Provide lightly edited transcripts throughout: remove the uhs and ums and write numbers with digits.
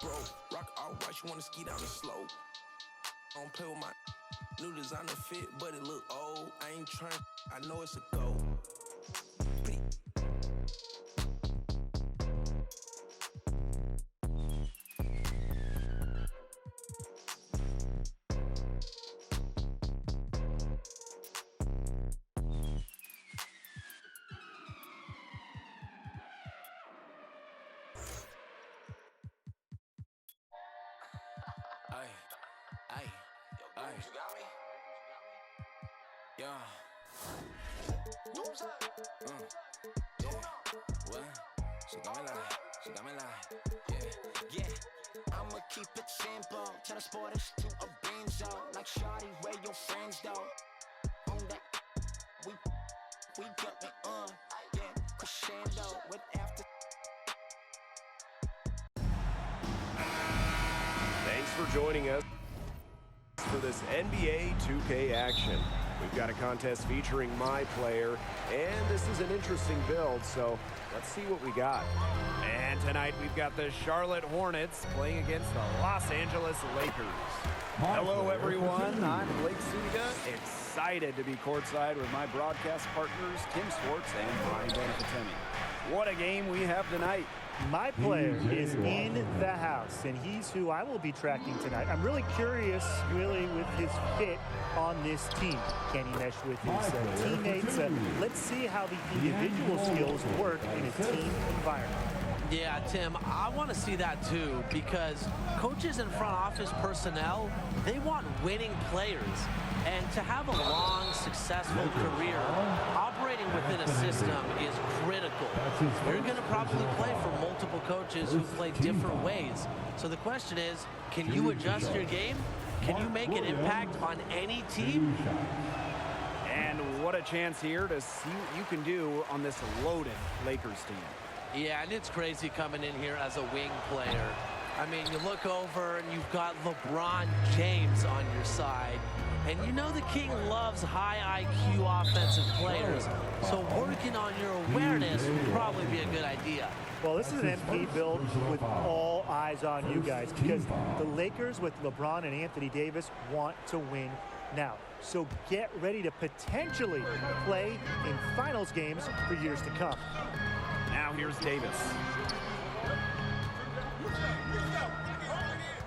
bro. Rock all white, you wanna ski down the slope. I don't play with my new designer fit, but it look old. I ain't trying, I know it's a go. You got me? Yeah. Yeah. What? She got me like, Yeah. I'ma keep it simple. Transport us to a benzo. Like shawty, where your friends though? On that, we got me on. Yeah, crescendo with after. Thanks for joining us for this NBA 2K action. We've got a contest featuring my player, and this is an interesting build, so let's see what we got. And tonight we've got the Charlotte Hornets playing against the Los Angeles Lakers. Hello everyone, I'm Blake Suga, excited to be courtside with my broadcast partners Tim Swartz and Brian Benefitemi. What a game we have tonight. My player is in the house, and he's who I will be tracking tonight. I'm really curious, with his fit on this team. Can he mesh with his teammates? Let's see how the individual skills work in a team environment. Yeah, Tim, I want to see that too, because coaches and front office personnel, they want winning players. And to have a long, successful career, operating within a system is critical. You're going to probably play for multiple coaches who play different ways. So the question is, can you adjust your game? Can you make an impact on any team? And what a chance here to see what you can do on this loaded Lakers team. Yeah, and it's crazy coming in here as a wing player. I mean, you look over and you've got LeBron James on your side. And you know the King loves high IQ offensive players. So working on your awareness would probably be a good idea. Well, this is an MP build with all eyes on you guys, because the Lakers with LeBron and Anthony Davis want to win now. So get ready to potentially play in finals games for years to come. Now here's Davis.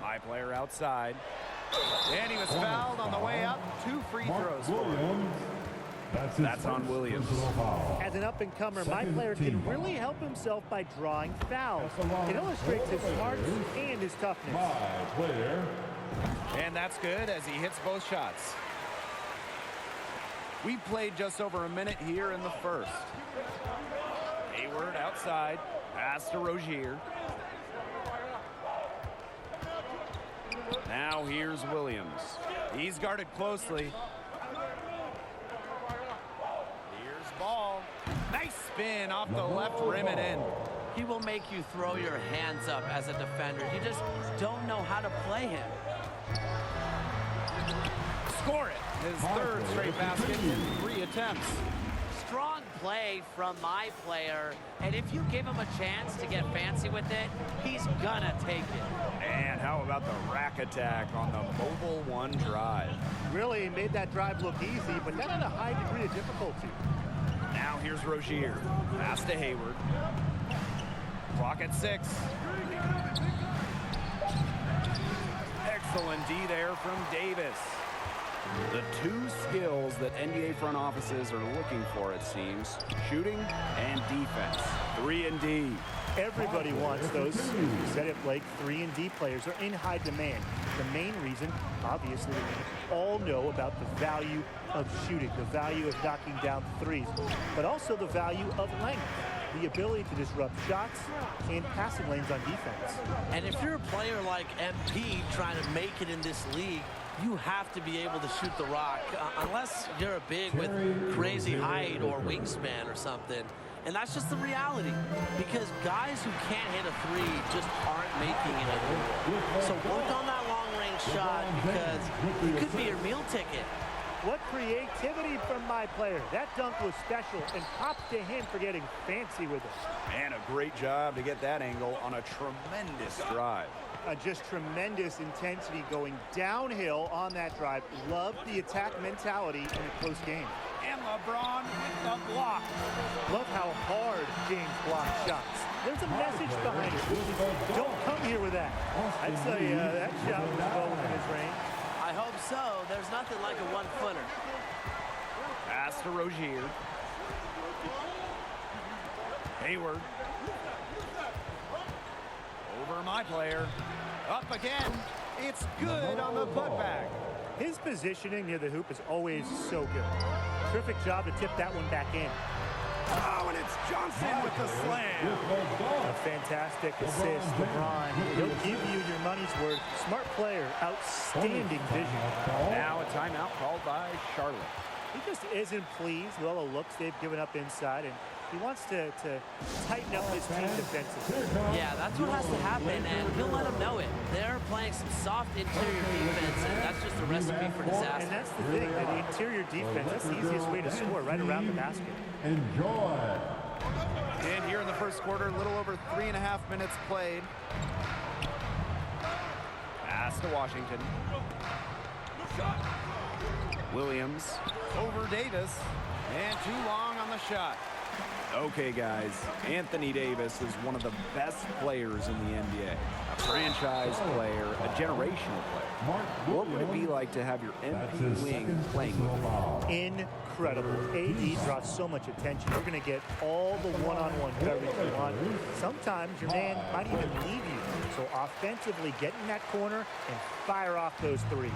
My player outside. And he was fouled on the way up. 2 free throws for him. That's on Williams. As an up-and-comer, my player can really help himself by drawing fouls. It illustrates his smarts and his toughness. And that's good as he hits both shots. We played just over a minute here in the first. Hayward outside. Pass to Rozier. Now here's Williams. He's guarded closely. Here's Ball. Nice spin off the left rim and in. He will make you throw your hands up as a defender. You just don't know how to play him. Score it. His third straight basket in 3 attempts. Strong play from my player, and if you give him a chance to get fancy with it, he's gonna take it. And how about the rack attack on the mobile one drive? Really made that drive look easy, but that had a high degree of difficulty. Now here's Rozier. Pass to Hayward. Clock at 6. Excellent D there from Davis. The 2 skills that NBA front offices are looking for, it seems, shooting and defense. 3 and D. Everybody wants those. You said it, Blake. 3 and D players are in high demand. The main reason, obviously, we all know about the value of shooting, the value of knocking down threes, but also the value of length, the ability to disrupt shots and passing lanes on defense. And if you're a player like MP trying to make it in this league, you have to be able to shoot the rock, unless you're a big with crazy height or wingspan or something. And that's just the reality, because guys who can't hit a 3 just aren't making it anymore. So work on that long-range shot, because it could be your meal ticket. What creativity from my player. That dunk was special, and props to him for getting fancy with it. And a great job to get that angle on a tremendous drive. Just tremendous intensity going downhill on that drive. Love the attack mentality in a close game. And LeBron with the block. Love how hard James blocks shots. There's a message behind it. Don't come here with that. I'd say that shot was well within his range. I hope so. There's nothing like a one-footer. Pass to Rozier. Hayward. Over my player. Up again. It's good on the putback. His positioning near the hoop is always so good. Terrific job to tip that one back in. Oh, and it's Johnson with the slam. A fantastic assist, LeBron. He'll give you your money's worth. Smart player, outstanding vision. Now a timeout called by Charlotte. He just isn't pleased with all the looks they've given up inside, and he wants to tighten up his team defensively. Yeah, that's what has to happen, and he'll let them know it. They're playing some soft interior defense, and that's just a recipe for disaster. And that's the thing, that the interior defense, that's the easiest way to score, right around the basket. Enjoy. And here in the first quarter, a little over 3.5 minutes played. Pass to Washington. Williams over Davis, and too long on the shot. Okay, guys, Anthony Davis is one of the best players in the NBA. A franchise player, a generational player. What would it be like to have your MP wing playing with him? Incredible. AD draws so much attention. You're going to get all the one-on-one coverage you want. Sometimes your man might even leave you. So offensively, get in that corner and fire off those threes.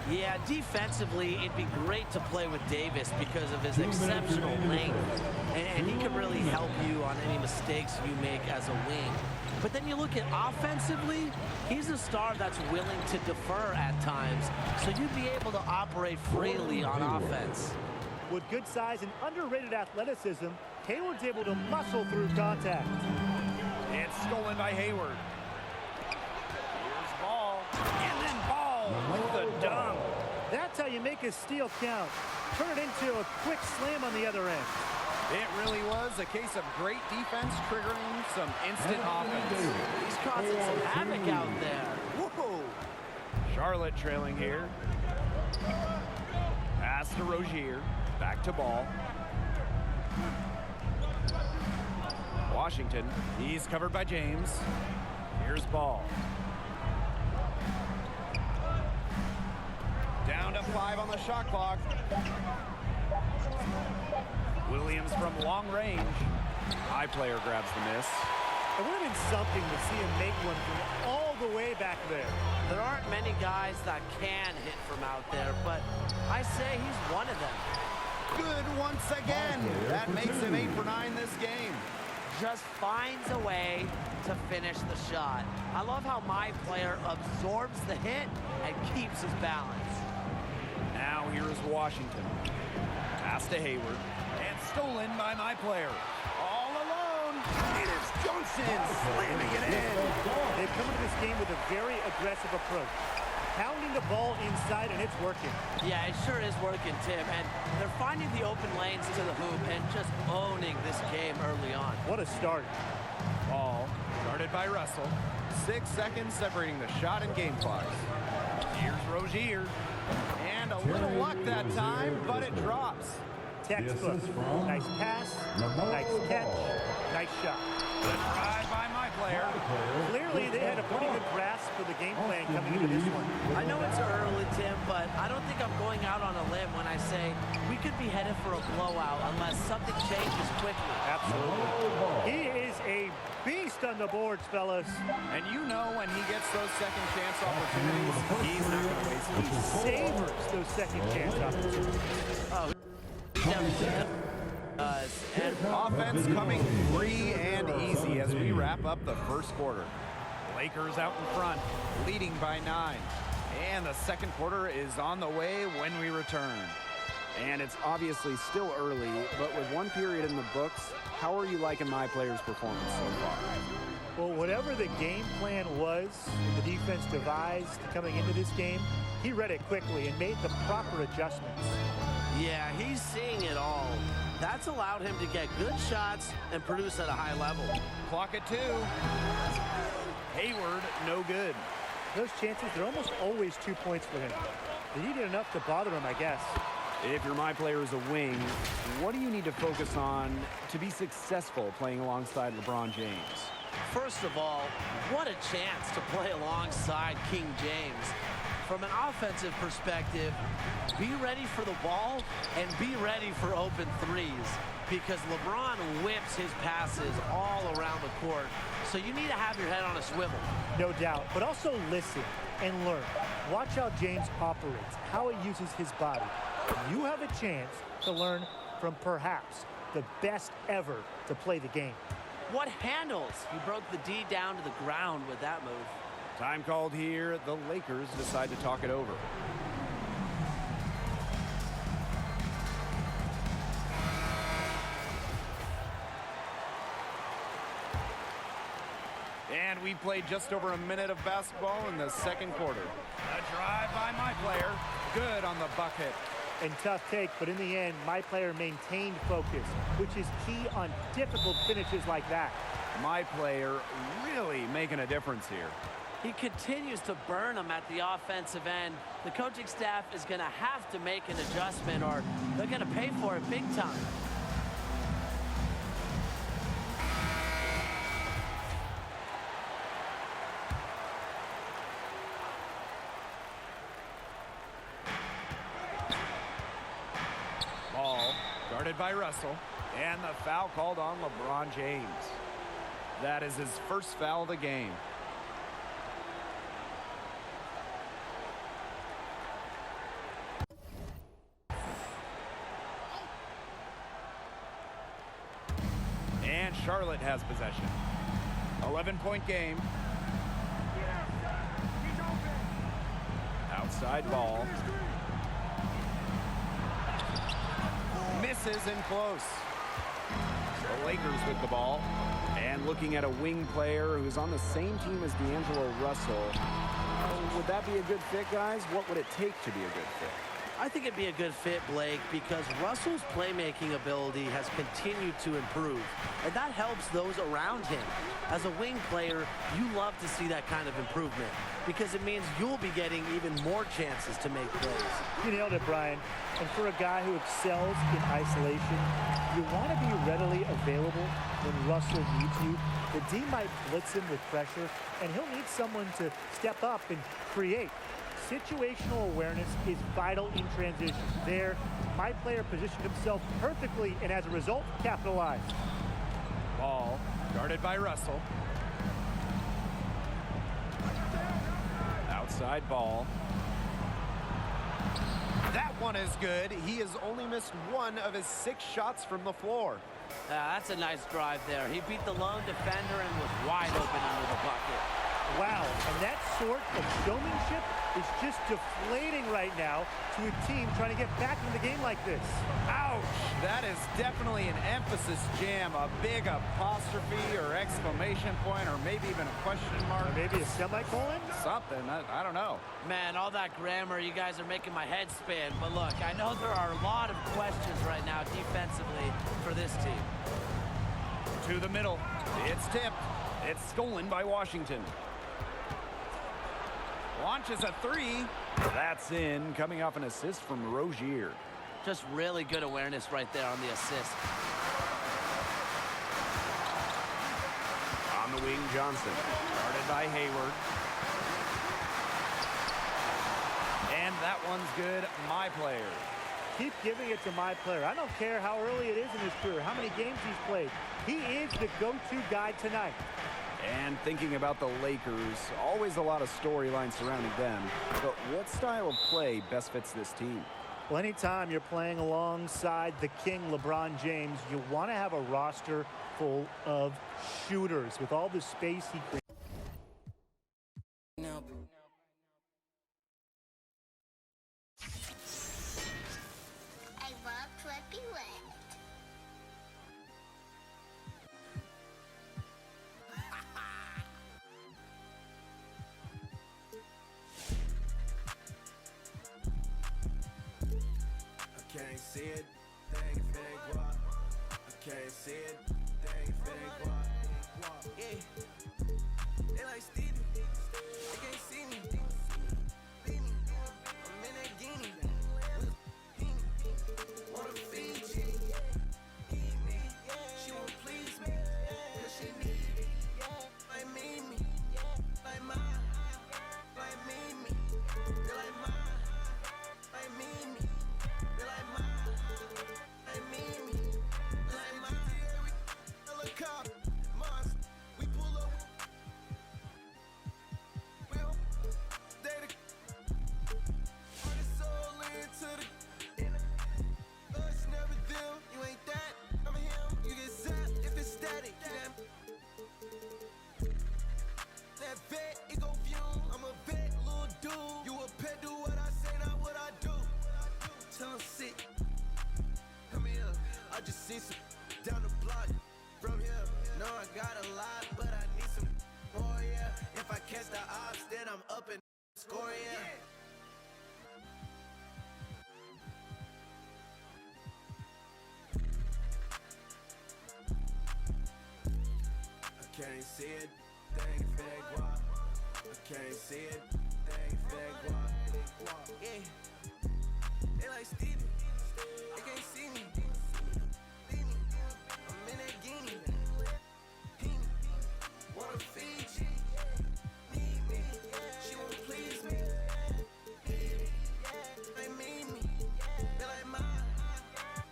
Yeah, defensively, it'd be great to play with Davis because of his exceptional length. And he can really help you on any mistakes you make as a wing. But then you look at offensively, he's a star that's willing to defer at times. So you'd be able to operate freely on offense. With good size and underrated athleticism, Hayward's able to muscle through contact. It's stolen by Hayward. Here's Ball, and then Ball with the dunk. That's how you make a steal count. Turn it into a quick slam on the other end. It really was a case of great defense triggering some instant offense. He's causing some havoc out there. Whoa! Charlotte trailing here. Pass to Rozier. Back to Ball. Washington. He's covered by James. Here's Ball. Down to 5 on the shot clock. Williams from long range. High player grabs the miss. It would have been something to see him make one from all the way back there. There aren't many guys that can hit from out there, but I say he's one of them. Good once again. That makes him 8 for 9 this game. Just finds a way to finish the shot. I love how my player absorbs the hit and keeps his balance. Now here is Washington. Pass to Hayward. And stolen by my player. All alone. It is Johnson slamming it in. They've come into this game with a very aggressive approach. Pounding the ball inside, and it's working. Yeah, it sure is working, Tim. And they're finding the open lanes to the hoop and just owning this game early on. What a start. Ball started by Russell. 6 seconds separating the shot and game clocks. Here's Rozier. And a little luck that time, but it drops. Textbook. Nice pass, nice catch, nice shot. Good drive by my player. Clearly, they had a pretty good grasp for the game plan coming into this one. I know it's early, Tim, but I don't think I'm going out on a limb when I say we could be headed for a blowout unless something changes quickly. Absolutely. He is a beast on the boards, fellas. And you know when he gets those second chance opportunities, he's not going to waste them. He savors those second chance opportunities. Oh, he definitely does. And Offense coming free and easy as we wrap up the first quarter. Lakers out in front, leading by 9. And the second quarter is on the way when we return. And it's obviously still early, but with one period in the books, how are you liking my player's performance so far? Well, whatever the game plan was the defense devised coming into this game, he read it quickly and made the proper adjustments. yeah, he's seeing it all. That's allowed him to get good shots and produce at a high level. Clock at 2. Hayward, no good. Those chances, they're almost always 2 points for him. They needed enough to bother him, I guess. If you're my player as a wing, what do you need to focus on to be successful playing alongside LeBron James? First of all, what a chance to play alongside King James. From an offensive perspective, be ready for the ball and be ready for open threes, because LeBron whips his passes all around the court. So you need to have your head on a swivel. No doubt, but also listen and learn. Watch how James operates, how he uses his body. You have a chance to learn from perhaps the best ever to play the game. What handles? He broke the D down to the ground with that move. Time called here. The Lakers decide to talk it over. And we played just over a minute of basketball in the second quarter. A drive by my player. Good on the bucket. And tough take, but in the end, my player maintained focus, which is key on difficult finishes like that. My player really making a difference here. He continues to burn them at the offensive end. The coaching staff is going to have to make an adjustment, or they're going to pay for it big time. Ball guarded by Russell, and the foul called on LeBron James. That is his first foul of the game. And Charlotte has possession. 11-point game. Outside ball. Misses and close. The Lakers with the ball. And looking at a wing player who's on the same team as D'Angelo Russell. Would that be a good fit, guys? What would it take to be a good fit? I think it'd be a good fit, Blake, because Russell's playmaking ability has continued to improve, and that helps those around him. As a wing player, you love to see that kind of improvement, because it means you'll be getting even more chances to make plays. You nailed it, Brian. And for a guy who excels in isolation, you want to be readily available when Russell needs you. The D might blitz him with pressure, and he'll need someone to step up and create. Situational awareness is vital in transition. There, my player positioned himself perfectly and as a result, capitalized. Ball guarded by Russell. Outside ball. That one is good. He has only missed one of his 6 shots from the floor. That's a nice drive there. He beat the lone defender and was wide open under the bucket. Wow, and that sort of showmanship is just deflating right now to a team trying to get back in the game like this. Ouch! That is definitely an emphasis jam, a big apostrophe or exclamation point, or maybe even a question mark. Or maybe a semicolon? Something, I don't know. Man, all that grammar, you guys are making my head spin. But look, I know there are a lot of questions right now defensively for this team. To the middle. It's tipped. It's stolen by Washington. Launches a 3. That's in, coming off an assist from Rozier. Just really good awareness right there on the assist. On the wing, Johnson. Guarded by Hayward. And that one's good. My player. Keep giving it to my player. I don't care how early it is in his career, how many games he's played. He is the go-to guy tonight. And thinking about the Lakers, always a lot of storylines surrounding them. But what style of play best fits this team? Well, anytime you're playing alongside the king, LeBron James, you want to have a roster full of shooters with all the space he creates. I walked what he went. I can't see it, they ain't finna guap. I can't see it, they ain't finna guap. Yeah. They like like Stevie, they can't see me. Leave me, I'm in that guinea. Wanna Fiji, need me. She won't please me, cause she need me. Like me, like mine, like me. They like mine, like me. They like mine, like me. Like mine. Helicopter, Mars, we pull up. Will, they the put his soul into the inner. Us never them, you ain't that. I'm him, you get zapped if it's static. That vet, it go fume. I'm a vet, little dude. You a pet, do what I say, not what I do. Tell him sit. Come here, I just seen some down the block. From here, no, I got a lot, but I need some more, yeah. If I catch the ops, then I'm up and score, yeah. I can't see it, thing for that guap. I can't see it, thing for that guap. Yeah, they like Stevie, they can't see me. Leave me, I'm in that guinea. Wanna Fiji, need me. She won't please me. They mean me, they like mine,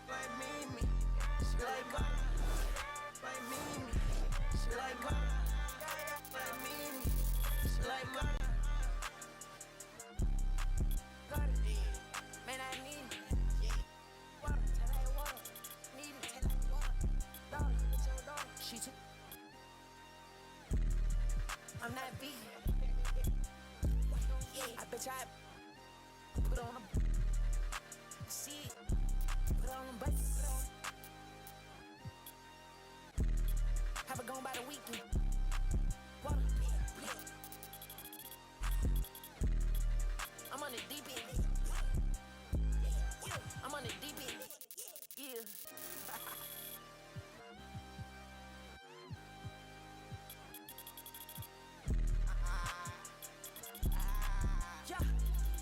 like me. They like mine, like me. They like mine, like me. They like mine. Man, I need it. Water, tell her water. Need it, tell her water. Daughter, it's your daughter. She took. I'm not vegan. Yeah, I bet I put on a see, put on a bus. Have it gone by the weekend. Water. I'm on the deep end. I'm on the deep end. Yeah.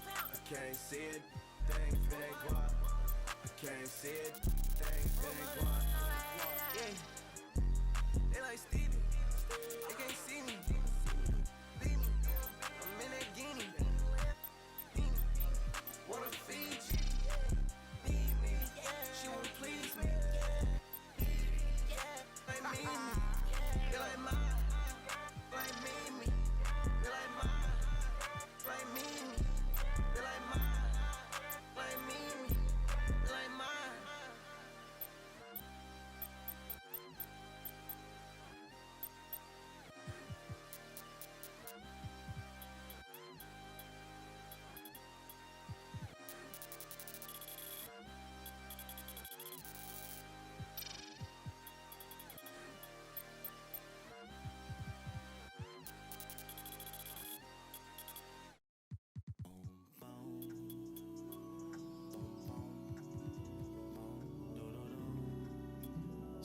I can't see it, thing for that guap. I can't see it, thing for that guap. Yeah, they like Stevie, they can't see me. Leave me, I'm in that guinea. Wanna Fiji, need me. She won't please me. Like me, they like mine, like me. They like mine, like me. They like mine, like me. They like mine.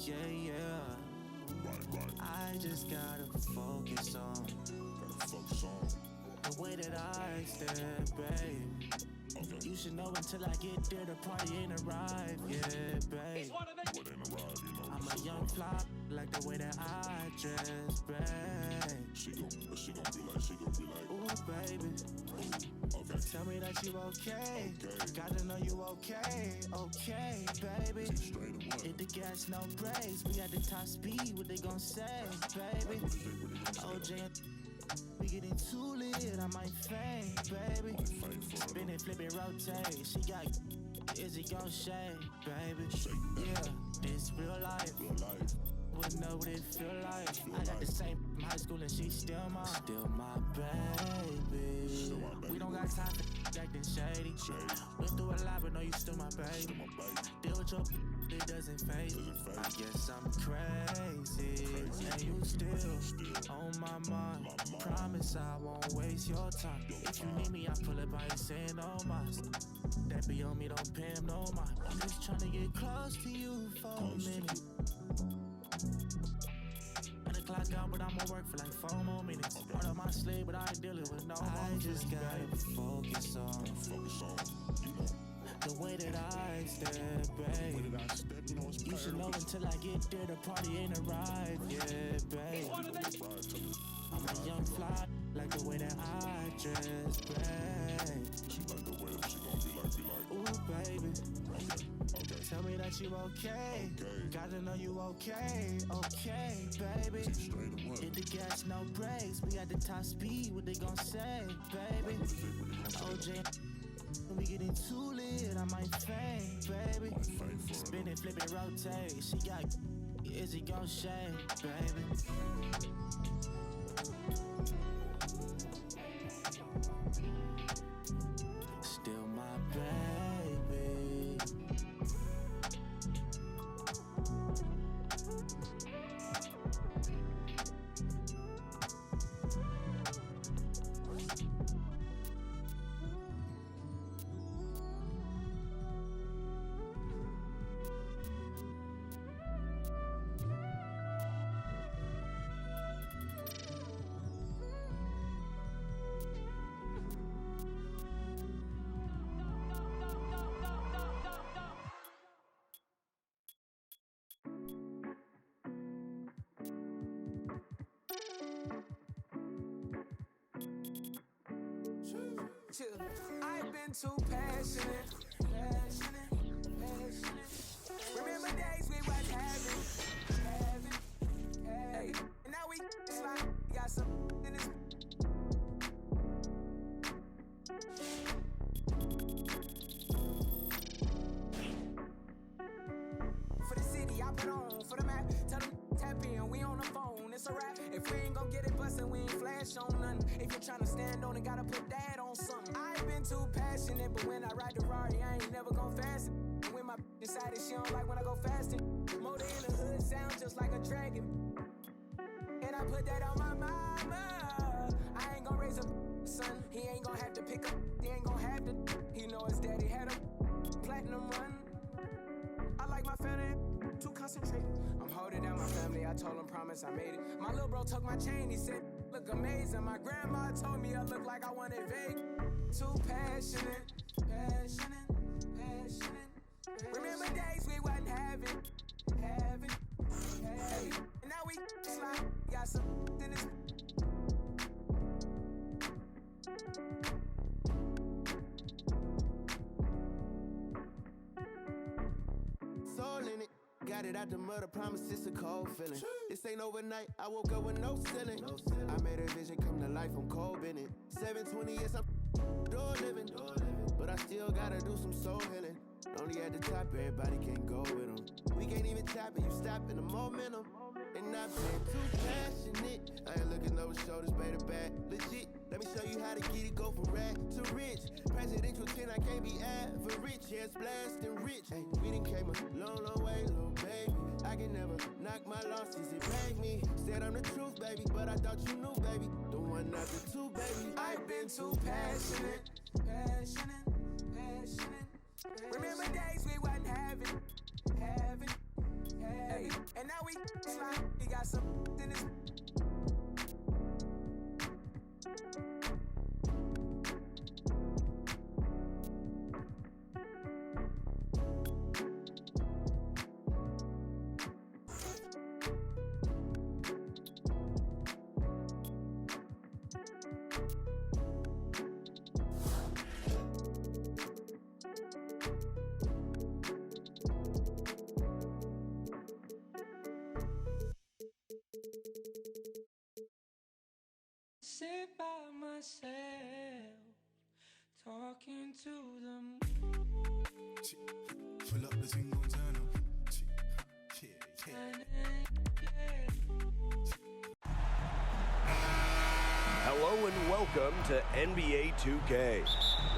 Yeah, I just gotta focus on the way that I step, babe. You should know until I get there, the party ain't arrived, yeah, babe. I'm a young flop, like the way that I dress, babe. She gon' be like, ooh, baby. Tell me that you okay. Gotta know you okay, baby. Hit the gas, no brakes. We at the top speed, what they gon' say, baby? OJ, we getting too lit, I might faint, baby. Spin it, flip it, rotate. She got, is it gon' shake, baby? Yeah, this real life. Wouldn't know what it feel like. I got the same from high school and she's still my baby. We don't got time for acting shady. Went through a lot, but no, you still my baby. Deal with your it doesn't faze me. I guess I'm crazy, and you still on my mind. Promise I won't waste your time. If you need me, I pull up, I ain't saying no mas. That be on me, don't pay him no mind. I'm just trying to get close to you for a minute. clock out, but I'ma work for like 4 more minutes. Part of my sleep, but I ain't dealing with no more. I just gotta focus on the way that I step, babe. You should know until I get there, the party ain't arrived yet, babe. I'm a young fly, like the way that I dress, babe. She like the way that she gon' be like. Ooh, baby. Okay. Tell me that you okay. Gotta know you okay, baby. Hit the gas, no brakes. We at the top speed, what they gon' say, baby? OJ, when we getting too lit, I might faint, baby. Spin it, flip it, rotate. She got, is it gon' shake, baby? Still my baby. I've been too passionate. Remember days we was having. Hey, and now we slide, got some in this. For the city, I put on for the map. Tell them tap in, we on the phone. It's a wrap. If we ain't gon' get it bustin', we ain't flash on nothing. If you're tryna stand on it, gotta put that on something. I've been too passionate, but when I ride the Rari, I ain't never gon' fast it. And when my decided she don't like when I go fasting. Motor in the hood sound just like a dragon. And I put that on my mama. I ain't gon' raise a son. He ain't gon' have to pick up. He ain't gon' have to. He know his daddy had a platinum run. I like my family, too concentrated. I'm holding down my family, I told him promise I made it. My little bro took my chain, he said, look amazing. My grandma told me I look like I wanted vague. Too passionate. Remember days we wasn't having. Hey, and now we slide, got some in this. Soul in it, got it out the mud, I promise it's a cold feeling. This ain't overnight, I woke up with no ceiling. I made a vision come to life, I'm cold in it. 720 years, I'm door living. But I still gotta do some soul healing. Only at the top, everybody can't go with them. We can't even tap it, you stop in the momentum. And I've been too passionate. I ain't looking over shoulders, beta bad. Legit, let me show you how to get it, go from rag to rich. Presidential 10, I can't be average. Yeah, it's blasting rich. Hey, we done came a long, long way, little baby. I can never knock my losses, it rang me. Said I'm the truth, baby, but I thought you knew, baby. The one, not the two, baby. I've been too passionate. Remember days we wasn't having. Hey, and now we slide, we got some in this. Sit by myself, talking to the moon. Pull up the thing, gon' turn up. Hello and welcome to NBA 2K.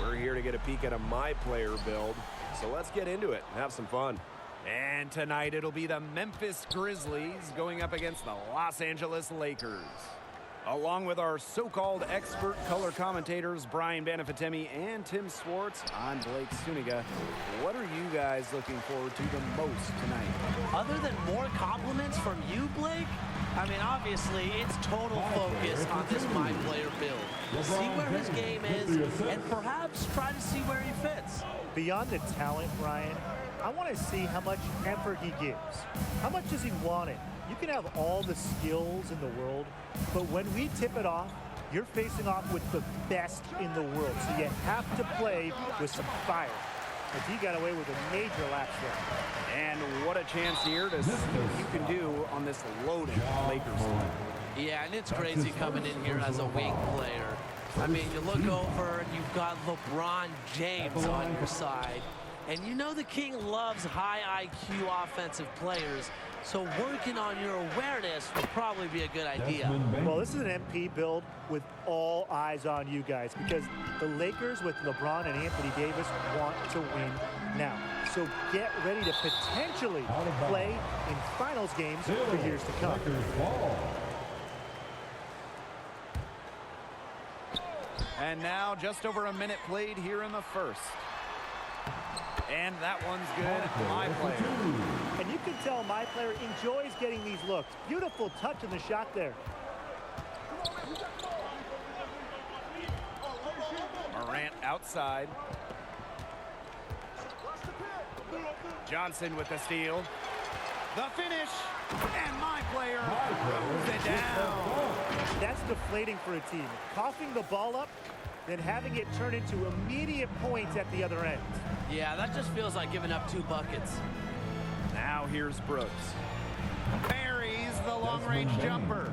We're here to get a peek at a My Player build, so let's get into it and have some fun. And tonight it'll be the Memphis Grizzlies going up against the Los Angeles Lakers. Along with our so-called expert color commentators, Brian Banafitemi and Tim Swartz, I'm Blake Suniga. What are you guys looking forward to the most tonight? Other than more compliments from you, Blake, I mean, obviously, it's total focus on this My Player build. See where his game is, and perhaps try to see where he fits. Beyond the talent, Ryan, I want to see how much effort he gives. How much does he want it? You can have all the skills in the world, but when we tip it off, you're facing off with the best in the world. So you have to play with some fire. As he got away with a major lapse there. And what a chance here to see what you can do on this loaded Lakers team. Yeah, and it's crazy coming in here as a wing player. I mean, you look over and you've got LeBron James on your side. And you know the King loves high IQ offensive players. So working on your awareness would probably be a good idea. Well, this is an MP build with all eyes on you guys because the Lakers with LeBron and Anthony Davis want to win now. So get ready to potentially play in finals games for years to come. And now just over a minute played here in the first. And that one's good, My Player. And you can tell My Player enjoys getting these looks. Beautiful touch in the shot there. Morant outside. Johnson with the steal. The finish. And My Player throws it down. That's deflating for a team. Coughing the ball up, then having it turn into immediate points at the other end. Yeah, that just feels like giving up 2 buckets. Now here's Brooks. Buries the long-range jumper.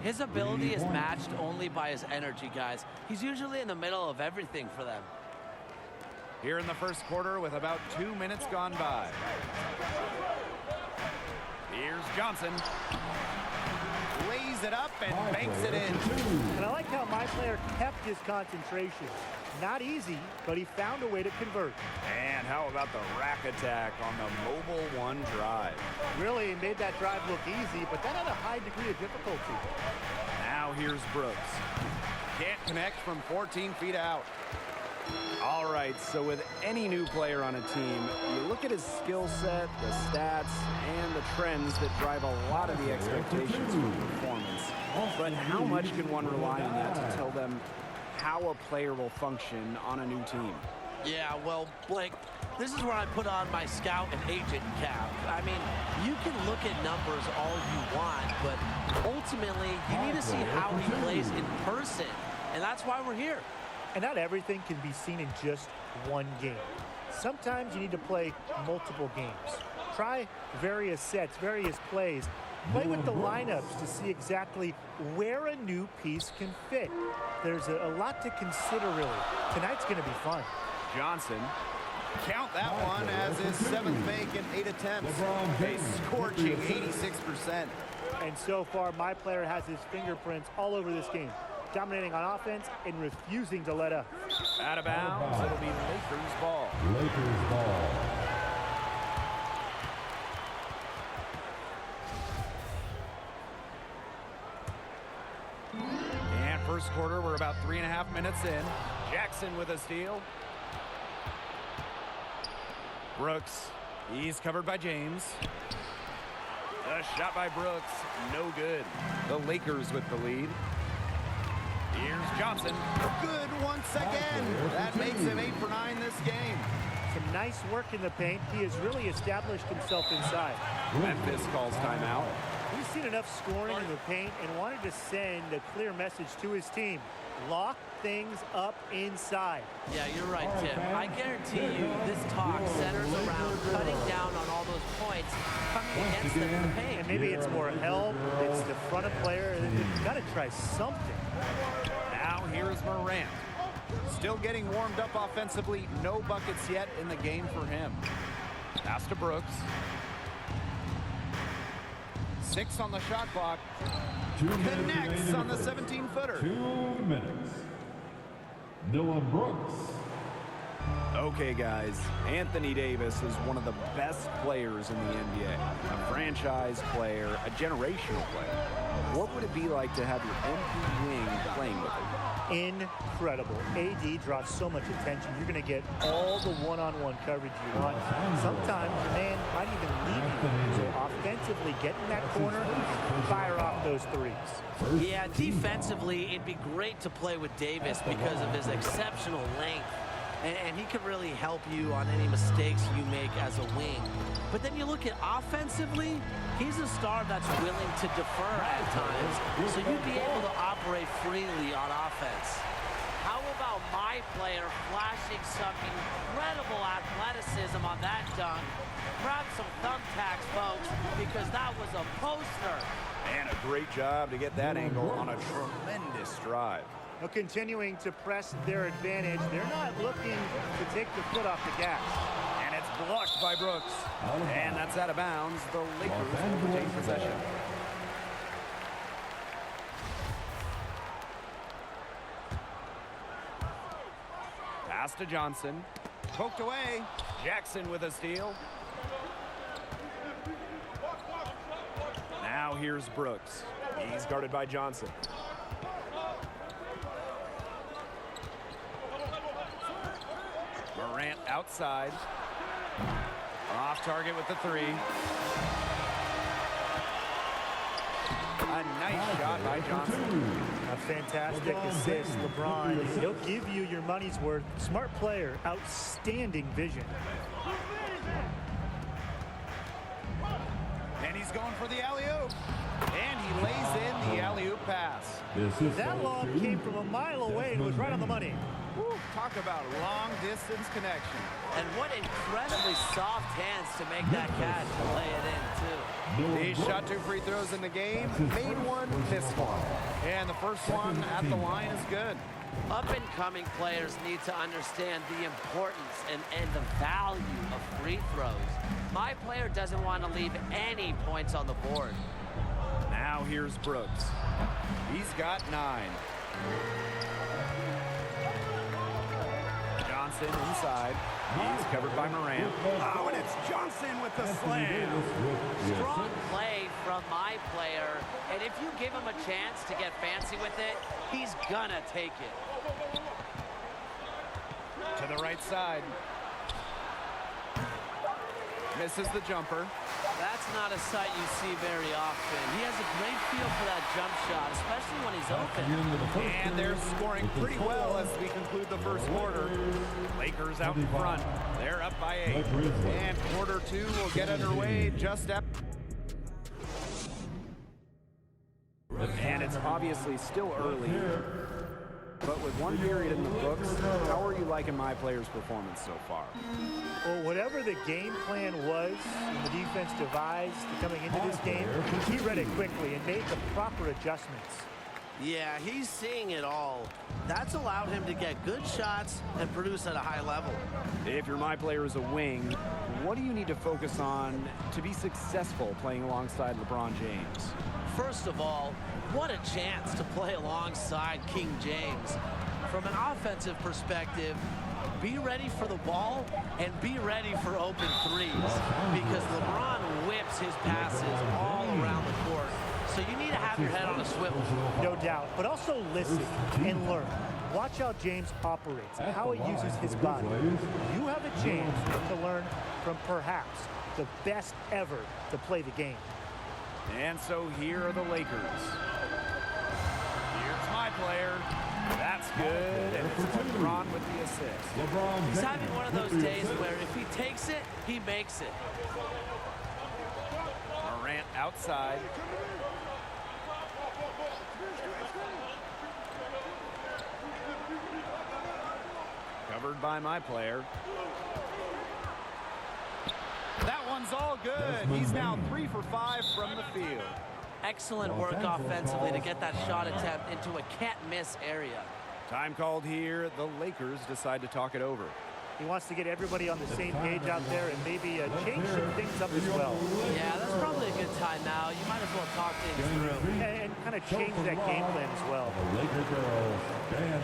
His ability is matched only by his energy, guys. He's usually in the middle of everything for them. Here in the first quarter with about 2 minutes gone by. Here's Johnson. Lays it up and banks it in. And I like how My Player kept his concentration. Not easy, but he found a way to convert. And how about the rack attack on the mobile one drive? Really made that drive look easy, but that had a high degree of difficulty. Now here's Brooks. Can't connect from 14 feet out. All right, so with any new player on a team, you look at his skill set, the stats, and the trends that drive a lot of the expectations for performance. But how much can one rely on that to tell them how a player will function on a new team? Yeah, well, Blake, this is where I put on my scout and agent cap. I mean, you can look at numbers all you want, but ultimately, you need to see how he plays in person, and that's why we're here. And not everything can be seen in just one game. Sometimes you need to play multiple games. Try various sets, various plays. Play with the lineups to see exactly where a new piece can fit. There's a lot to consider, really. Tonight's going to be fun. Johnson, count that one as his 7th make in 8 attempts. A scorching 86%. And so far, My Player has his fingerprints all over this game. Dominating on offense and refusing to let up. Out of bounds, it'll be Lakers ball. Lakers ball. And first quarter, we're about 3.5 minutes in. Jackson with a steal. Brooks, he's covered by James. A shot by Brooks, no good. The Lakers with the lead. Here's Johnson. Good once again. That makes him 8 for 9 this game. Some nice work in the paint. He has really established himself inside. Memphis calls timeout. He's seen enough scoring in the paint and wanted to send a clear message to his team. Lock things up inside. Yeah, you're right, Tim. I guarantee you this talk centers around cutting down on all those points coming against them in the paint. And maybe it's more help. It's the front of player. You've got to try something. Now here's Morant. Still getting warmed up offensively. No buckets yet in the game for him. Pass to Brooks. 6 on the shot clock. Connects on the 17-footer. 2 minutes. Dillon Brooks. Okay, guys, Anthony Davis is one of the best players in the NBA. A franchise player, a generational player. What would it be like to have your MP wing playing with him? incredible. AD draws so much attention. You're going to get all the one-on-one coverage you want. Sometimes your man might even leave you. So offensively, get in that corner and fire off those threes. Yeah, defensively, it'd be great to play with Davis because of his exceptional length. And he can really help you on any mistakes you make as a wing. But then you look at offensively, he's a star that's willing to defer at times, so you'd be able to operate freely on offense. How about my player flashing some incredible athleticism on that dunk? Grab some thumbtacks, folks, because that was a poster. And a great job to get that angle on a tremendous drive. Now continuing to press their advantage, they're not looking to take the foot off the gas. And it's blocked by Brooks. And that's out of bounds. The Lakers will take possession. Pass to Johnson. Poked away. Jackson with a steal. Now here's Brooks. He's guarded by Johnson. Morant outside. Off target with the three. A nice shot by Johnson. A fantastic assist. LeBron, he'll give you your money's worth. Smart player, outstanding vision. And he's going for the alley-oop. And he lays in the alley-oop pass. That lob came from a mile away and was right on the money. Woo, talk about long-distance connection. And what incredibly soft hands to make that catch and lay it in, too. He shot 2 free throws in the game, made one, missed one. And the first one at the line is good. Up-and-coming players need to understand the importance and the value of free throws. My player doesn't want to leave any points on the board. Now here's Brooks. He's got 9. Johnson inside. He's covered by Morant. Oh, and it's Johnson with the slam. Strong play from my player, and if you give him a chance to get fancy with it, he's gonna take it. To the right side. Misses the jumper. That's not a sight you see very often. He has a great feel for that jump shot, especially when he's open. And they're scoring pretty well as we conclude the first quarter. Lakers out in front. They're up by 8. And quarter 2 will get underway just after. And it's obviously still early. But with one period in the books, how are you liking my player's performance so far? Well, whatever the game plan was and the defense devised coming into this game, he read it quickly and made the proper adjustments. Yeah, he's seeing it all. That's allowed him to get good shots and produce at a high level. If you're my player as a wing, what do you need to focus on to be successful playing alongside LeBron James? First of all, what a chance to play alongside King James. From an offensive perspective, be ready for the ball and be ready for open threes because LeBron whips his passes all around the court. So you need to have your head on a swivel. No doubt, but also listen and learn. Watch how James operates, how he uses his body. You have a chance to learn from perhaps the best ever to play the game. And so here are the Lakers. Here's my player. That's good. And it's LeBron with the assist. He's having one of those days where if he takes it, he makes it. Morant outside. Covered by my player. That one's all good. He's now 3 for 5 from the field. Excellent work offensively to get that shot attempt into a can't-miss area. Time called here. The Lakers decide to talk it over. He wants to get everybody on the same page out there and maybe change some things up as well. Yeah, that's probably a good time now. You might as well talk things through. And kind of change that game plan as well.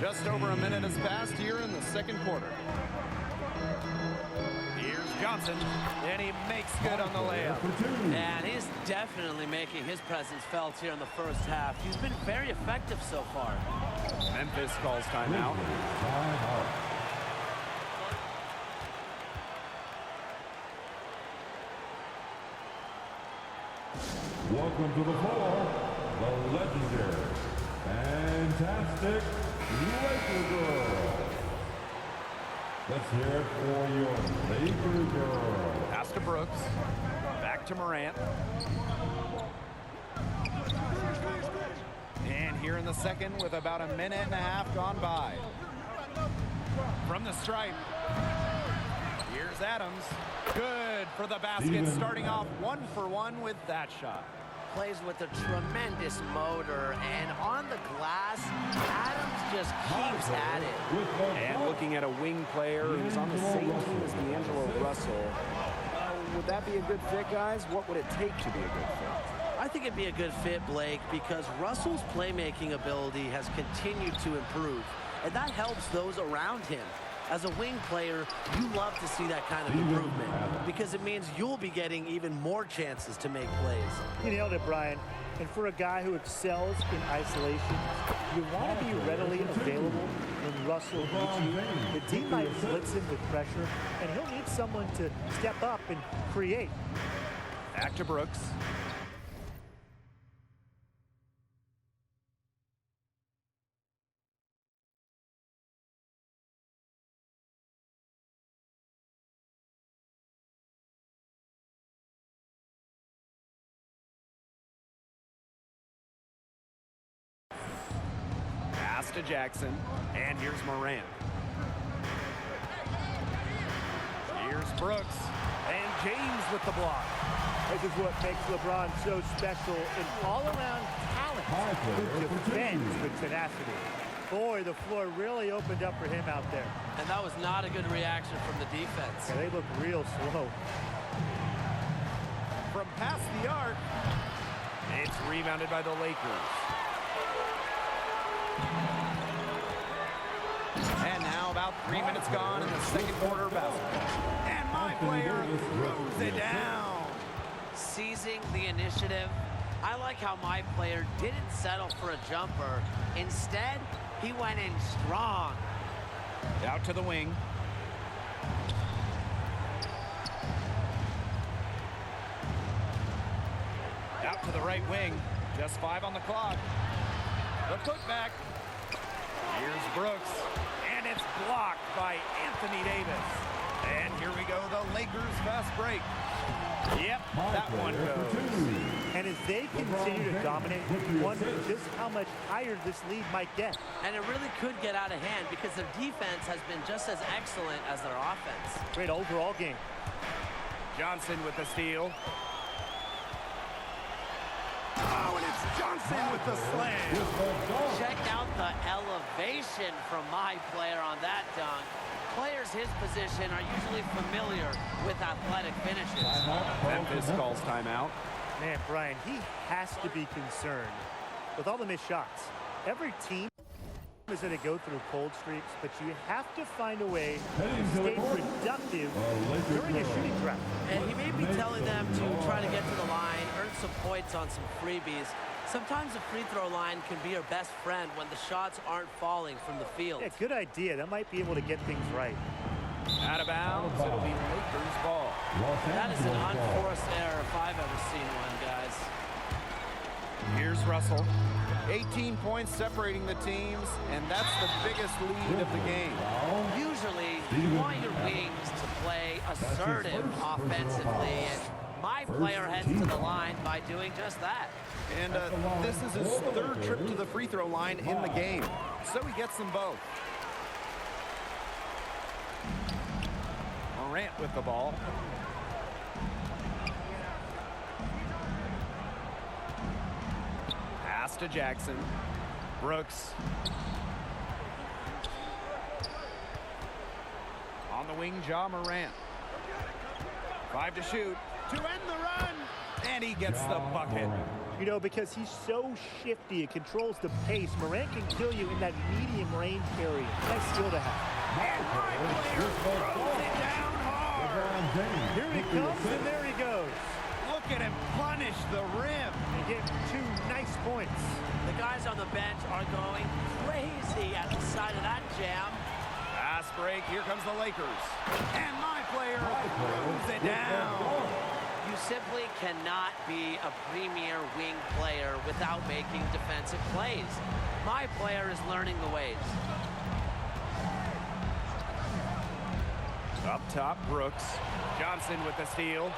Just over a minute has passed here in the second quarter. Here's Johnson, and he makes good on the layup. And he's definitely making his presence felt here in the first half. He's been very effective so far. Memphis calls timeout. Welcome to the floor, the legendary, fantastic Laker Girl. Let's hear it for your Laker Girl. Pass to Brooks. Back to Morant. And here in the second with about a minute and a half gone by. From the stripe. Here's Adams. Good for the basket, starting off 1 for 1 with that shot. Plays with a tremendous motor, and on the glass, Adams just keeps at it. And looking at a wing player who's on the same team as D'Angelo Russell, would that be a good fit, guys? What would it take to be a good fit? I think it'd be a good fit, Blake, because Russell's playmaking ability has continued to improve, and that helps those around him. As a wing player, you love to see that kind of improvement because it means you'll be getting even more chances to make plays. You nailed it, Brian. And for a guy who excels in isolation, you want to be readily available when Russell needs you. The team might blitz him with pressure, and he'll need someone to step up and create. Back to Brooks. To Jackson, and here's Morant. Here's Brooks, and James with the block. This is what makes LeBron so special, an all-around talent who defends with tenacity. Boy, the floor really opened up for him out there. And that was not a good reaction from the defense. Yeah, they look real slow. From past the arc, it's rebounded by the Lakers. And now about 3 minutes gone in the second quarter of basketball. And my player throws it down. Seizing the initiative. I like how my player didn't settle for a jumper. Instead, he went in strong. Out to the wing. Out to the right wing. Just 5 on the clock. The putback. Here's Brooks, and it's blocked by Anthony Davis. And here we go, the Lakers fast break. Yep, that one goes. And as they continue to dominate, you wonder just how much higher this lead might get. And it really could get out of hand because their defense has been just as excellent as their offense. Great overall game. Johnson with the steal. Oh, and it's Johnson with the slam. Check out the elevation from my player on that dunk. Players his position are usually familiar with athletic finishes. Memphis calls timeout. Man, Brian, he has to be concerned with all the missed shots. Every team is going to go through cold streaks, but you have to find a way to stay productive during a shooting drought. And he may be telling them to try to get to the line, earn some points on some freebies. Sometimes the free throw line can be your best friend when the shots aren't falling from the field. Yeah, good idea. That might be able to get things right. Out of bounds, it'll be Lakers ball. That is an unforced error if I've ever seen one, guys. Here's Russell. 18 points separating the teams, and that's the biggest lead of the game. Usually, you want your wings to play assertive offensively, and my player heads to the line by doing just that. And this is his third trip to the free throw line in the game, so he gets them both. Morant with the ball. Pass to Jackson. Brooks. On the wing, Ja Morant. 5 to shoot. To end the run. And he gets the bucket. You know, because he's so shifty, it controls the pace. Morant can kill you in that medium range area. Nice skill to have. And my player throws it down hard. Here he comes, and there he goes. Look bucket and punish the rim. They get 2 nice points. The guys on the bench are going crazy at the sight of that jam. Fast break, here comes the Lakers. And my player throws it down. You simply cannot be a premier wing player without making defensive plays. My player is learning the ways. Up top, Brooks. Johnson with the steal.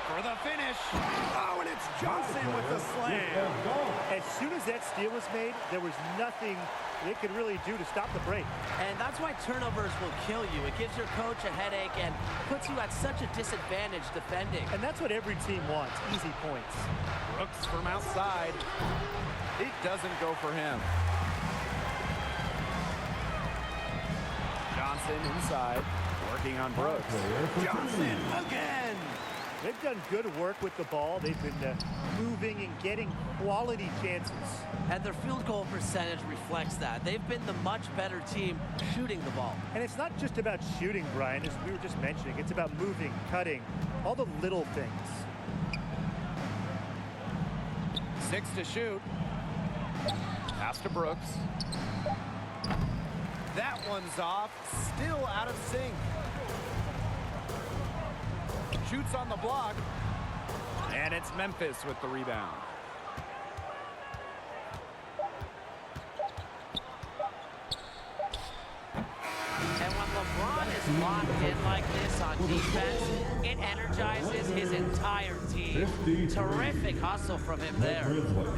For the finish. Oh, and it's Johnson with the slam. As soon as that steal was made, there was nothing they could really do to stop the break. And that's why turnovers will kill you. It gives your coach a headache and puts you at such a disadvantage defending. And that's what every team wants, easy points. Brooks from outside. It doesn't go for him. Johnson inside, working on Brooks. Johnson again. They've done good work with the ball. They've been moving and getting quality chances. And their field goal percentage reflects that. They've been the much better team shooting the ball. And it's not just about shooting, Brian, as we were just mentioning. It's about moving, cutting, all the little things. 6 to shoot. Pass to Brooks. That one's off, still out of sync. Shoots on the block. And it's Memphis with the rebound. And when LeBron is locked in like this on defense, it energizes his entire team. Terrific hustle from him there.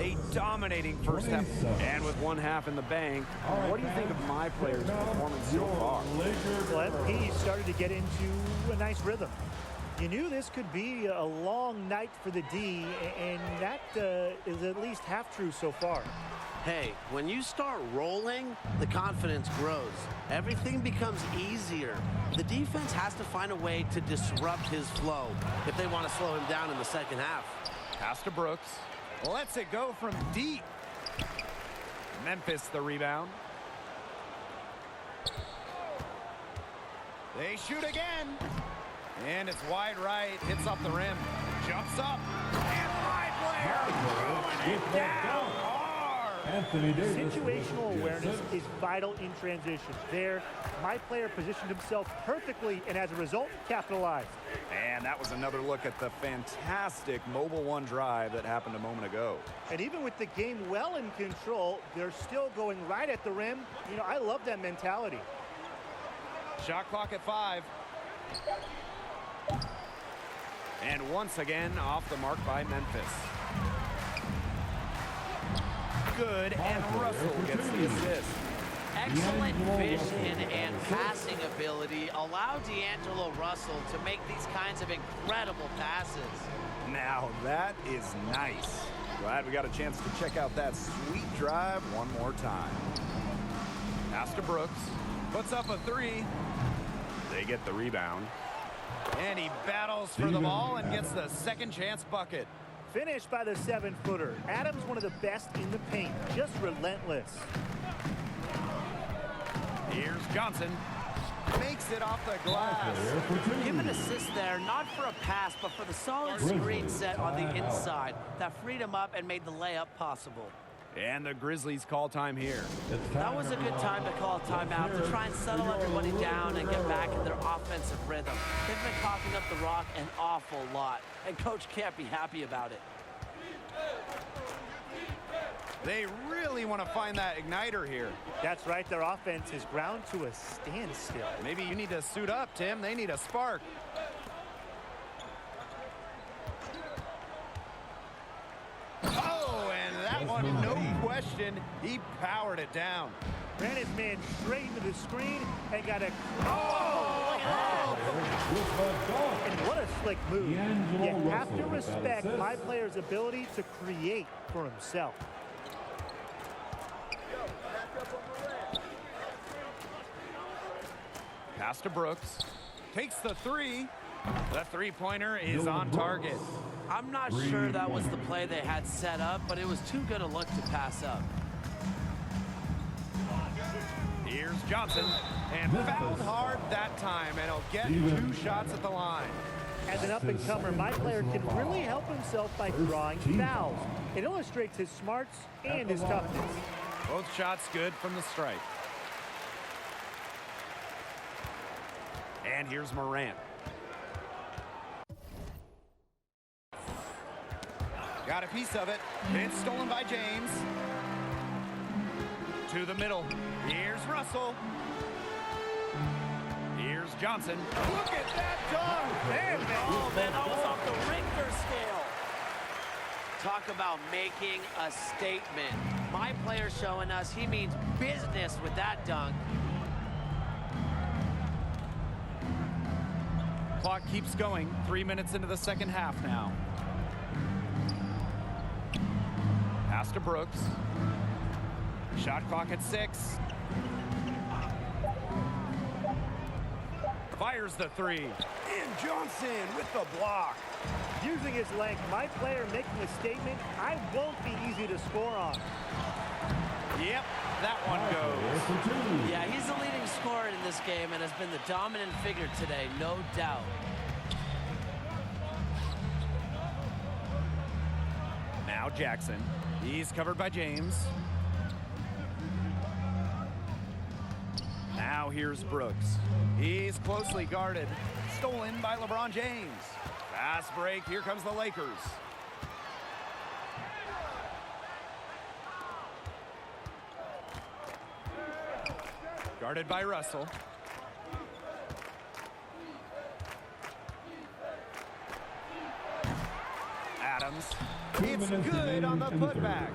A dominating first half. And with 1 half in the bank, what do you think of my players' performance so far? Well, MP started to get into a nice rhythm. You knew this could be a long night for the D, and that is at least half true so far. Hey, when you start rolling, the confidence grows. Everything becomes easier. The defense has to find a way to disrupt his flow if they want to slow him down in the second half. Pass to Brooks. Lets it go from deep. Memphis the rebound. They shoot again. And it's wide right, hits off the rim, jumps up, and my player throwing it down hard. Anthony Davis. Situational awareness is vital in transition. There, my player positioned himself perfectly, and as a result, capitalized. And that was another look at the fantastic Mobile One drive that happened a moment ago. And even with the game well in control, they're still going right at the rim. You know, I love that mentality. Shot clock at 5. And once again, off the mark by Memphis. Good, and Russell gets the assist. Excellent vision and passing ability allow D'Angelo Russell to make these kinds of incredible passes. Now that is nice. Glad we got a chance to check out that sweet drive one more time. Pass to Brooks. Puts up a 3. They get the rebound. And he battles for the ball and gets the second chance bucket. Finished by the 7-footer. Adams, one of the best in the paint, just relentless. Here's Johnson. Makes it off the glass. Give an assist there, not for a pass, but for the solid screen set on the inside that freed him up and made the layup possible. And the Grizzlies call time here. That was a good time to call timeout to try and settle everybody down and get back in their offensive rhythm. They've been coughing up the rock an awful lot, and Coach can't be happy about it. They really want to find that igniter here. That's right, their offense is ground to a standstill. Maybe you need to suit up, Tim. They need a spark. Oh, and that one, no question, he powered it down. Ran his man straight into the screen and got a... And what a slick move. You have to respect my player's ability to create for himself. Pass to Brooks. Takes the 3. The three-pointer is on target. I'm not sure that was the play they had set up, but it was too good a look to pass up. Here's Johnson, and fouled hard that time, and he'll get 2 shots at the line. As an up-and-comer, my player can really help himself by drawing fouls. It illustrates his smarts and his toughness. Both shots good from the stripe. And here's Morant. Got a piece of it. It's stolen by James. To the middle. Here's Russell. Here's Johnson. Look at that dunk! Man, Oh, man, that was off the Richter scale. Talk about making a statement. My player showing us he means business with that dunk. Clock keeps going. 3 minutes into the second half now. Pass to Brooks. Shot clock at 6. Fires the 3. And Johnson with the block. Using his length, my player making a statement I won't be easy to score on. Yep, that one goes. Yeah, he's the leading scorer in this game and has been the dominant figure today, no doubt. Now Jackson. He's covered by James. Now here's Brooks. He's closely guarded. Stolen by LeBron James. Fast break. Here comes the Lakers. Guarded by Russell. Adams. It's good on the putback.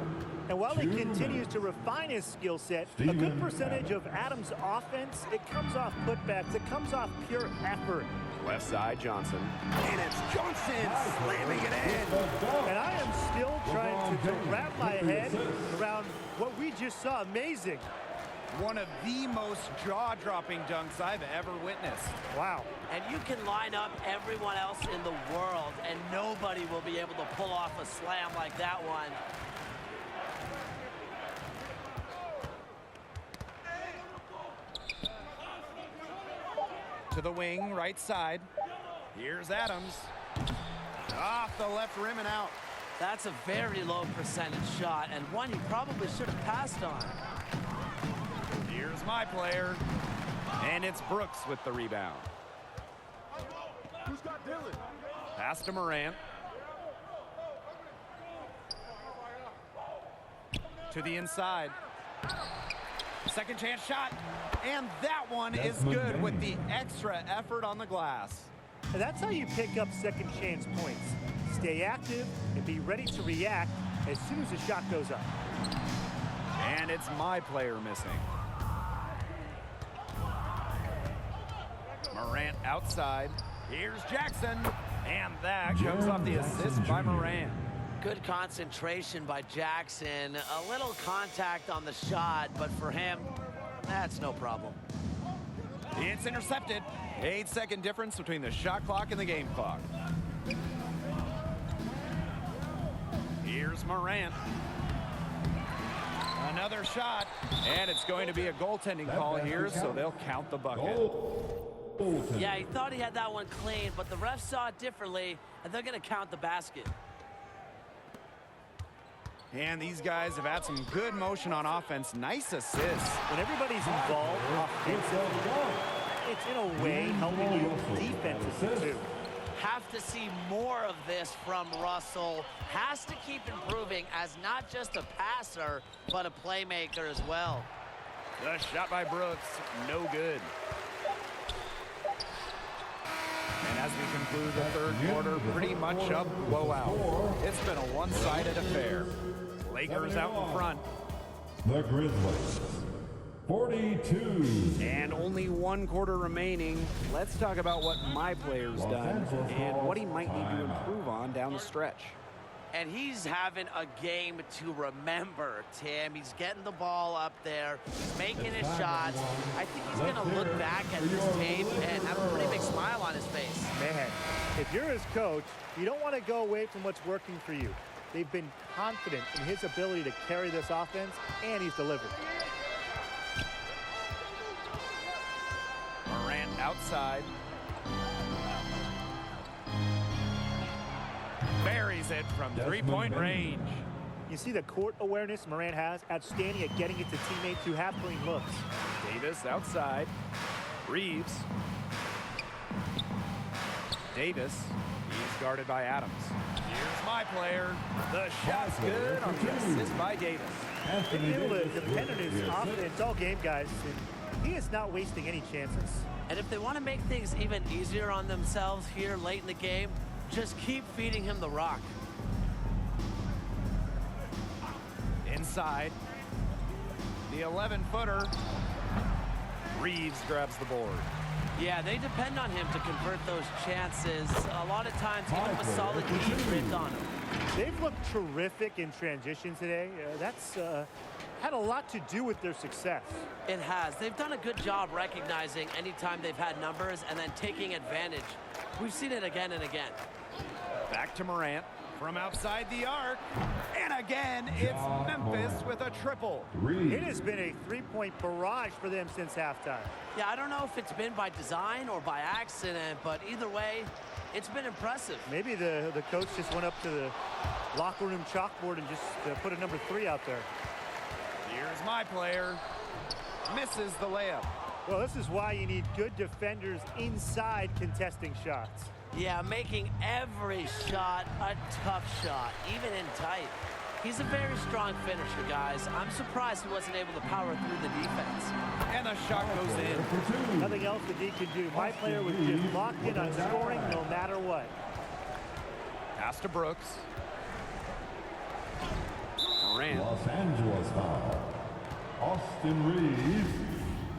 And while he continues to refine his skill set, a good percentage of Adams' offense, it comes off putbacks, it comes off pure effort. Left side, Johnson. And it's Johnson slamming it in. And I am still trying to wrap my head around what we just saw. Amazing. One of the most jaw-dropping dunks I've ever witnessed. Wow. And you can line up everyone else in the world, and nobody will be able to pull off a slam like that one. To the wing, right side. Here's Adams. Off the left rim and out. That's a very low percentage shot, and one he probably should have passed on. Here's my player. And it's Brooks with the rebound. Who's got Dylan? Pass to Morant. To the inside. Second chance shot. And that one is good with the extra effort on the glass. And that's how you pick up second chance points. Stay active and be ready to react as soon as the shot goes up. And it's my player missing. Morant outside. Here's Jackson. And that comes off the assist by Morant. Good concentration by Jackson. A little contact on the shot, but for him, that's no problem. It's intercepted. 8-second difference between the shot clock and the game clock. Here's Morant. Another shot. And it's going to be a goaltending call here, so they'll count the bucket. Yeah, he thought he had that one clean, but the refs saw it differently, and they're going to count the basket. And these guys have had some good motion on offense. Nice assists. When everybody's involved offensively, it's in a way helping you defensively too. Have to see more of this from Russell. Has to keep improving as not just a passer, but a playmaker as well. The shot by Brooks, no good. And as we conclude the third quarter, pretty much a blowout. It's been a one-sided affair. Lakers out in front. The Grizzlies, 42. And only one quarter remaining. Let's talk about what my player's done and what he might need to improve on down the stretch. And he's having a game to remember, Tim. He's getting the ball up there, making his shots. I think he's going to look back at this tape and have a pretty big smile on his face. Man, if you're his coach, you don't want to go away from what's working for you. They've been confident in his ability to carry this offense, and he's delivered. Morant outside. buries it from three-point range. You see the court awareness Morant has, outstanding at getting it to teammates who have clean looks. Davis outside. Reeves. Davis. He's guarded by Adams. Here's my player. The shot's good on the assist by Davis. They've been able to depend on his offense all game, guys. And he is not wasting any chances. And if they want to make things even easier on themselves here late in the game, just keep feeding him the rock. Inside. The 11-footer. Reeves grabs the board. Yeah, they depend on him to convert those chances. A lot of times, even with solid D ripped on him. They've looked terrific in transition today. That's had a lot to do with their success. It has. They've done a good job recognizing anytime they've had numbers and then taking advantage. We've seen it again and again. Back to Morant from outside the arc. And again, it's Memphis with a triple. It has been a three-point barrage for them since halftime. Yeah, I don't know if it's been by design or by accident, but either way, it's been impressive. Maybe the coach just went up to the locker room chalkboard and just put a number 3 out there. Here's my player. Misses the layup. Well, this is why you need good defenders inside contesting shots. Yeah, making every shot a tough shot, even in tight. He's a very strong finisher, guys. I'm surprised he wasn't able to power through the defense. And the shot goes in. Nothing else the D can do. My player was just locked in on scoring no matter what. Pass to Brooks. Morant. Los Angeles foul. Austin Reeves.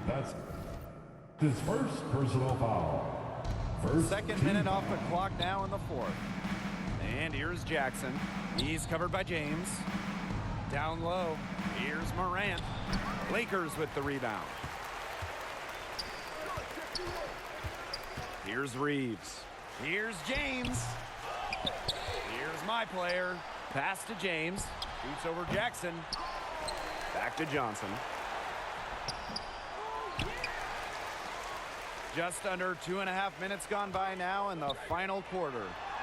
That's his first personal foul. Second minute off the clock now in the fourth. And here's Jackson. He's covered by James. Down low. Here's Morant. Lakers with the rebound. Here's Reeves. Here's James. Here's my player. Pass to James. Shoots over Jackson. Back to Johnson. Just under 2.5 minutes gone by now in the final quarter.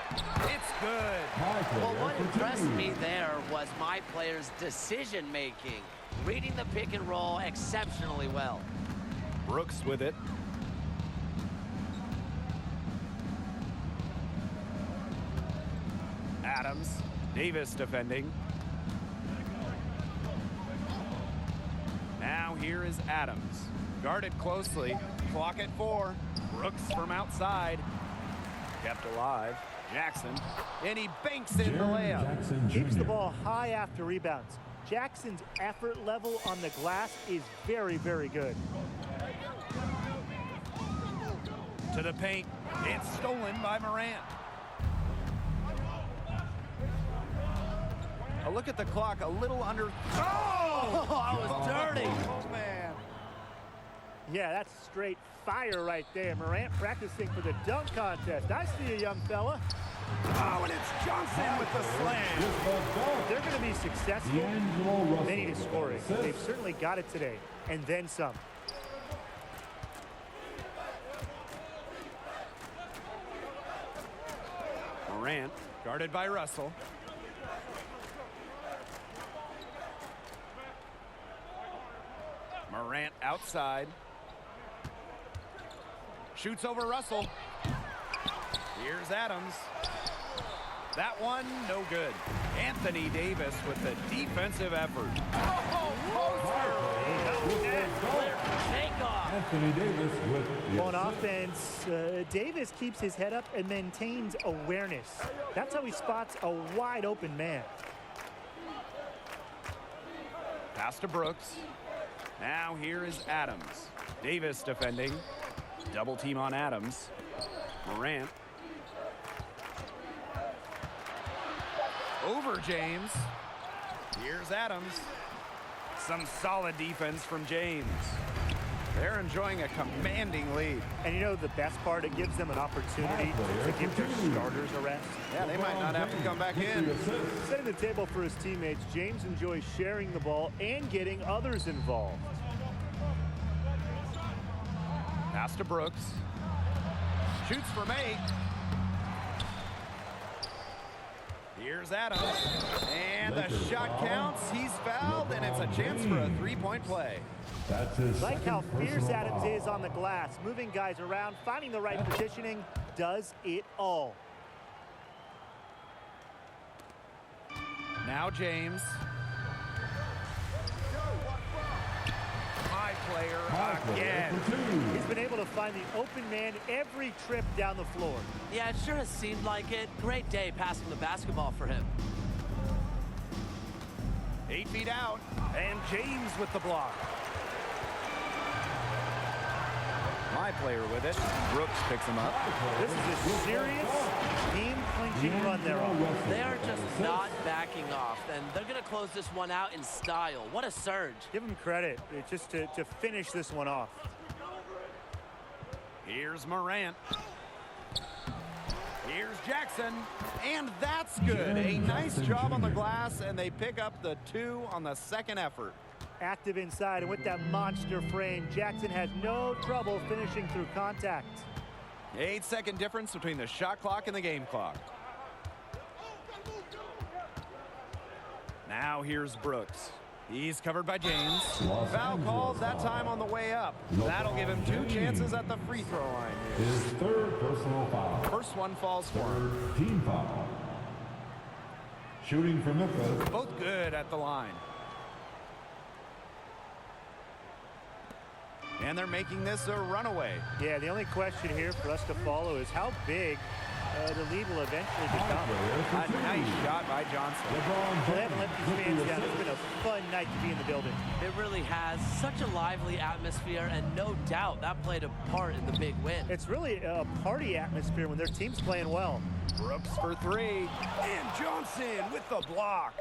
It's good. Well, what impressed me there was my player's decision-making, reading the pick and roll exceptionally well. Brooks with it. Adams. Davis defending. Now here is Adams. Guarded closely. Clock at 4. Brooks from outside. Kept alive. Jackson. And he banks in the layup. Keeps the ball high after rebounds. Jackson's effort level on the glass is very, very good. To the paint. It's stolen by Morant. A look at the clock, a little under. Oh, I was dirty. Oh, man. Yeah, that's straight fire right there. Morant practicing for the dunk contest. I see you, young fella. Oh, and it's Johnson with the slam. If they're going to be successful, they need to score it. They've certainly got it today, and then some. Morant, guarded by Russell. Morant outside. Shoots over Russell. Here's Adams. That one, no good. Anthony Davis with the defensive effort. Anthony Davis with the On offense, Davis keeps his head up and maintains awareness. That's how he spots a wide open man. Pass to Brooks. Now here is Adams. Davis defending. Double team on Adams. Morant. Over James. Here's Adams. Some solid defense from James. They're enjoying a commanding lead. And you know the best part, it gives them an opportunity to give their starters a rest. Yeah, they might not have to come back in. Setting the table for his teammates, James enjoys sharing the ball and getting others involved. Pass to Brooks. Shoots from 8. Here's Adams, and the shot counts. He's fouled, and it's a chance for a three-point play. That's his Like how second fierce personal Adams foul. is on the glass, moving guys around, finding the right positioning, does it all. Now James. My player again. He's been able to find the open man every trip down the floor. Yeah, it sure has seemed like it. Great day passing the basketball for him. 8 feet out, and James with the block. My player with it. Brooks picks him up. This is a serious team-clinching run there. They are just not backing off, and they're going to close this one out in style. What a surge. Give him credit just to finish this one off. Here's Morant. Here's Jackson, and that's good. A nice job on the glass, and they pick up the 2 on the second effort. Active inside, and with that monster frame, Jackson has no trouble finishing through contact. 8-second difference between the shot clock and the game clock. Now here's Brooks. He's covered by James. Foul called that time on the way up. That'll give him 2 chances at the free throw line. His third personal foul. First one falls for him. Team foul. Shooting from Memphis. Both good at the line. And they're making this a runaway. Yeah, the only question here for us to follow is how big the lead will eventually become. A nice shot by Johnson. They haven't let these fans down. It's been a fun night to be in the building. It really has. Such a lively atmosphere, and no doubt that played a part in the big win. It's really a party atmosphere when their team's playing well. Brooks for 3. And Johnson with the block.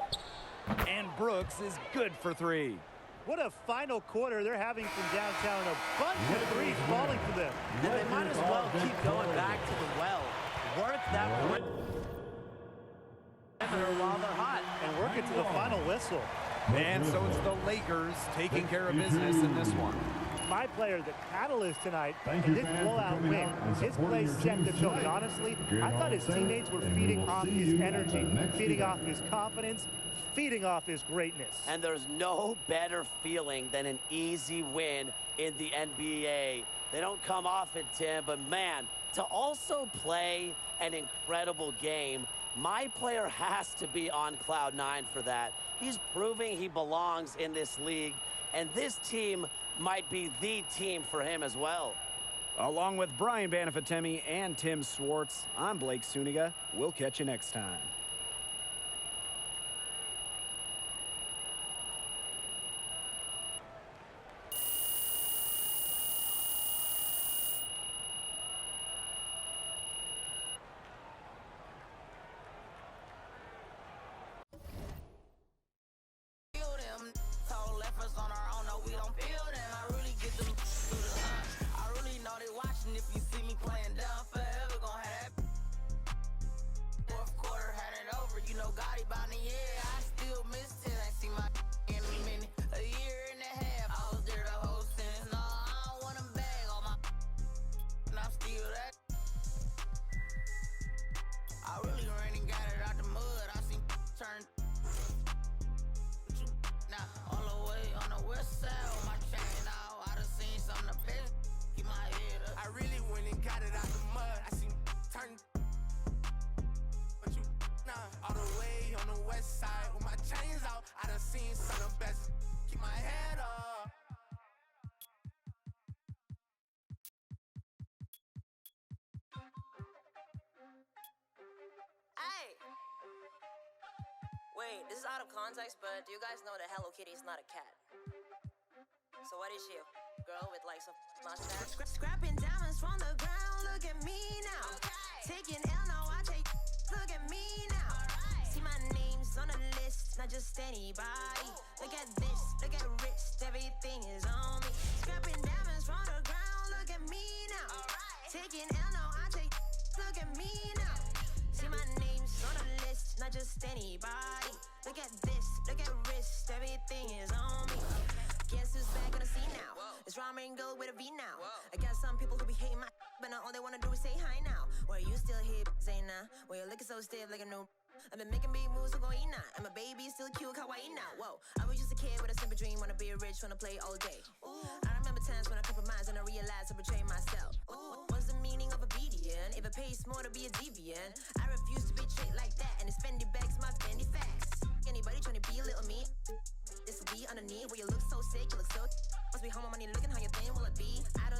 And Brooks is good for 3. What a final quarter they're having from downtown. A bunch of threes falling for them. And they might as well keep going back to the well. Work that while they're hot. And work it to the final whistle. And so it's the Lakers taking care of business in this one. My player, the catalyst tonight, Thank in you, this fans, for blowout coming win. out and His supporting play your set the teams tone. tonight. Honestly, Great I thought his all teammates were and feeding we will off see his you at energy, the next feeding event. off his confidence, feeding off his greatness. And there's no better feeling than an easy win in the NBA. They don't come often, Tim, but man, to also play an incredible game, my player has to be on cloud 9 for that. He's proving he belongs in this league, and this team might be the team for him as well. Along with Brian Banafitemi and Tim Swartz, I'm Blake Suniga. We'll catch you next time. Wait, this is out of context, but do you guys know that Hello Kitty is not a cat? So what is she? A girl with like some mustache? Scrapping diamonds from the ground, look at me now. Taking L, now I take, look at me now. See my name's on the list, not just anybody. Look at this, look at wrist, everything is on me. Scrapping diamonds from the ground, look at me now. Taking L, now I take, look at me now. See my name's on the list, not just anybody. Look at this, look at wrist, everything is on me. Guess who's back on the scene now? It's rhyming go with a V now. I got some people who be hating my, but now all they wanna do is say hi now. Where you still here, say nah? Where you looking so stiff like a new, I've been making big moves, so gon' eat now. And my baby is still cute, kawaii now. Whoa, I was just a kid with a simple dream, wanna be rich, wanna play all day. I remember times when I compromised and I realized I betrayed myself. What's the meaning of obedience? If it pays more to be a deviant, I refuse to be treated like that. And it's Fendi bags, my Fendi facts. Anybody trying to be a little me? This will be underneath where you look so sick, you look so. Must be home, my money looking how you think will it be? I don't